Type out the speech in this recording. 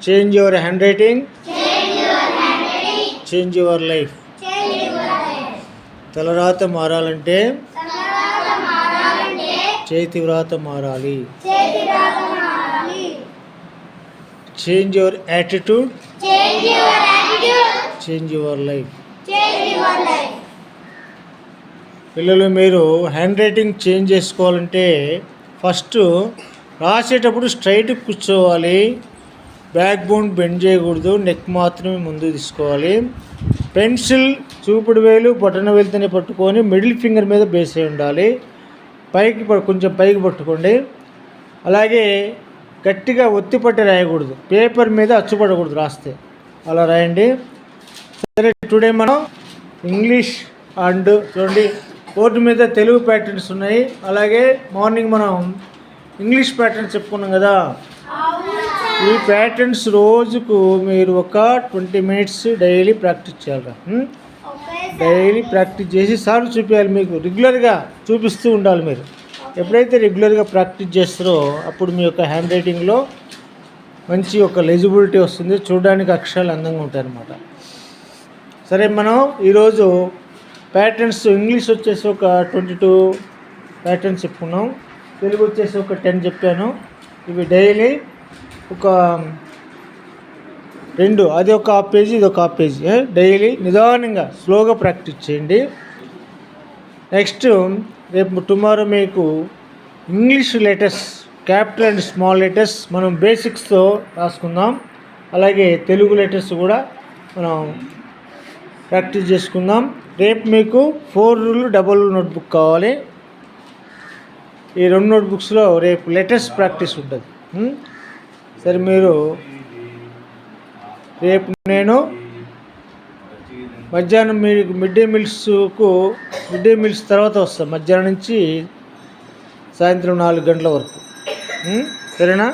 Change your hand writing, change your life. తలరాత మారాలంటే చేతి వ్రాత మారాలి. Change your attitude, change your life. పిల్లలు, మీరు హ్యాండ్ రైటింగ్ చేంజ్ చేసుకోవాలంటే ఫస్ట్ రాసేటప్పుడు స్ట్రైట్ కూర్చోవాలి, బ్యాక్ బోన్ బెండ్ చేయకూడదు, నెక్ మాత్రమే ముందు తీసుకోవాలి. పెన్సిల్ చూపుడు వేలు బొటన వేలుతోనే పట్టుకొని మిడిల్ ఫింగర్ మీద బేస్ అయి ఉండాలి. పైకి కొంచెం పైకి పట్టుకోండి. అలాగే గట్టిగా ఒత్తిపట్టి రాయకూడదు, పేపర్ మీద అచ్చుపడకూడదు రాస్తే. అలా రాయండి. సరే, టుడే మనం ఇంగ్లీష్ అండ్ చూడండి బోర్డు మీద తెలుగు ప్యాటర్న్స్ ఉన్నాయి. అలాగే మార్నింగ్ మనం ఇంగ్లీష్ ప్యాటర్న్స్ చెప్పుకున్నాం కదా. ఈ ప్యాటర్న్స్ రోజుకు మీరు ఒక 20 minutes డైలీ ప్రాక్టీస్ చేయాలి. డైలీ ప్రాక్టీస్ చేసి సార్లు చూపించాలి. మీకు రెగ్యులర్గా చూపిస్తూ ఉండాలి. మీరు ఎప్పుడైతే రెగ్యులర్గా ప్రాక్టీస్ చేస్తారో అప్పుడు మీ యొక్క హ్యాండ్ రైటింగ్లో మంచి ఒక లెజిబిలిటీ వస్తుంది, చూడడానికి అక్షరాలు అందంగా ఉంటాయి అన్నమాట. సరే, మనం ఈరోజు ప్యాటర్న్స్ ఇంగ్లీష్ వచ్చేసి ఒక 22 ప్యాటర్న్స్ చెప్పుకున్నాం, తెలుగు వచ్చేసి ఒక 10 చెప్పాను. ఇవి డైలీ ఒక 2, అది ఒక హాఫ్ పేజీ, ఇది ఒక హాఫ్ పేజీ. డైలీ నిదానంగా స్లోగా ప్రాక్టీస్ చేయండి. నెక్స్ట్ రేపు టుమారో మీకు English letters, capital and small letters మనం బేసిక్స్తో రాసుకుందాం. అలాగే తెలుగు లెటర్స్ కూడా మనం ప్రాక్టీస్ చేసుకుందాం. రేపు మీకు 4 రూల్ డబుల్ నోట్బుక్ కావాలి. ఈ 2 నోట్బుక్స్లో రేపు లెటర్స్ ప్రాక్టీస్ ఉంటుంది. సరే, మీరు రేపు నేను మధ్యాహ్నం మీకు మిడ్ డే మీల్స్ తర్వాత వస్తాను. మధ్యాహ్నం నుంచి సాయంత్రం 4 గంటల వరకు. సరేనా?